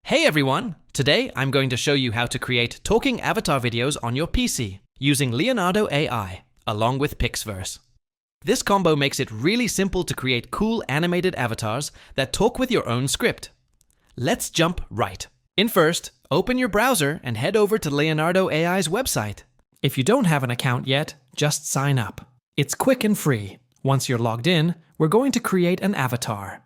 Hey everyone! Today I'm going to show you how to create talking avatar videos on your PC using Leonardo AI, along with Pixverse. This combo makes it really simple to create cool animated avatars that talk with your own script. Let's jump right in. First, open your browser and head over to Leonardo AI's website. If you don't have an account yet, just sign up. It's quick and free. Once you're logged in, we're going to create an avatar.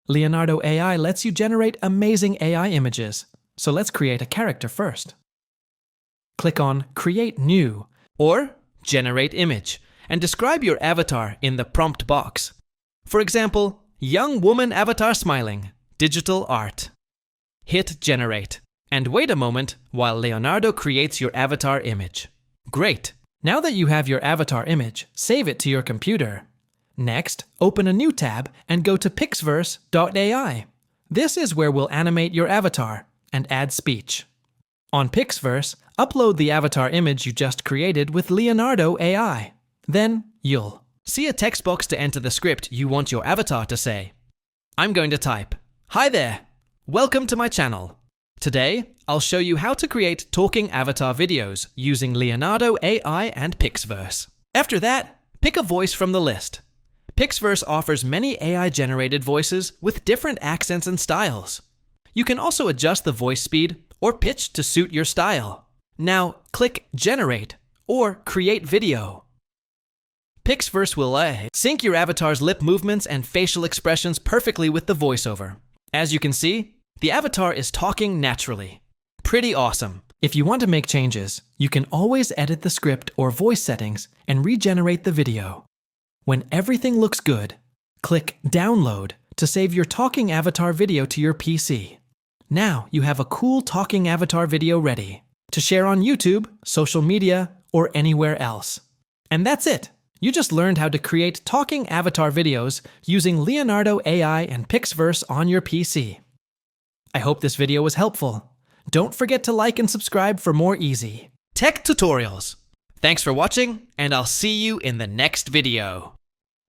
Leonardo AI lets you generate amazing AI images, so let's create a character first. Click on Create New or Generate Image and describe your avatar in the prompt box. For example, young woman avatar smiling, digital art. Hit Generate and wait a moment while Leonardo creates your avatar image. Great! Now that you have your avatar image, save it to your computer. Next, open a new tab and go to pixverse.ai. This is where we'll animate your avatar and add speech. On Pixverse, upload the avatar image you just created with Leonardo AI. Then, you'll see a text box to enter the script you want your avatar to say. I'm going to type, "Hi there! Welcome to my channel. Today, I'll show you how to create talking avatar videos using Leonardo AI and Pixverse." After that, pick a voice from the list. Pixverse offers many AI-generated voices with different accents and styles. You can also adjust the voice speed or pitch to suit your style. Now, click Generate or Create Video. Pixverse will sync your avatar's lip movements and facial expressions perfectly with the voiceover. As you can see, the avatar is talking naturally. Pretty awesome. If you want to make changes, you can always edit the script or voice settings and regenerate the video. When everything looks good, click Download to save your talking avatar video to your PC. Now you have a cool talking avatar video ready to share on YouTube, social media, or anywhere else. And that's it! You just learned how to create talking avatar videos using Leonardo AI and Pixverse on your PC. I hope this video was helpful. Don't forget to like and subscribe for more easy tech tutorials. Thanks for watching, and I'll see you in the next video.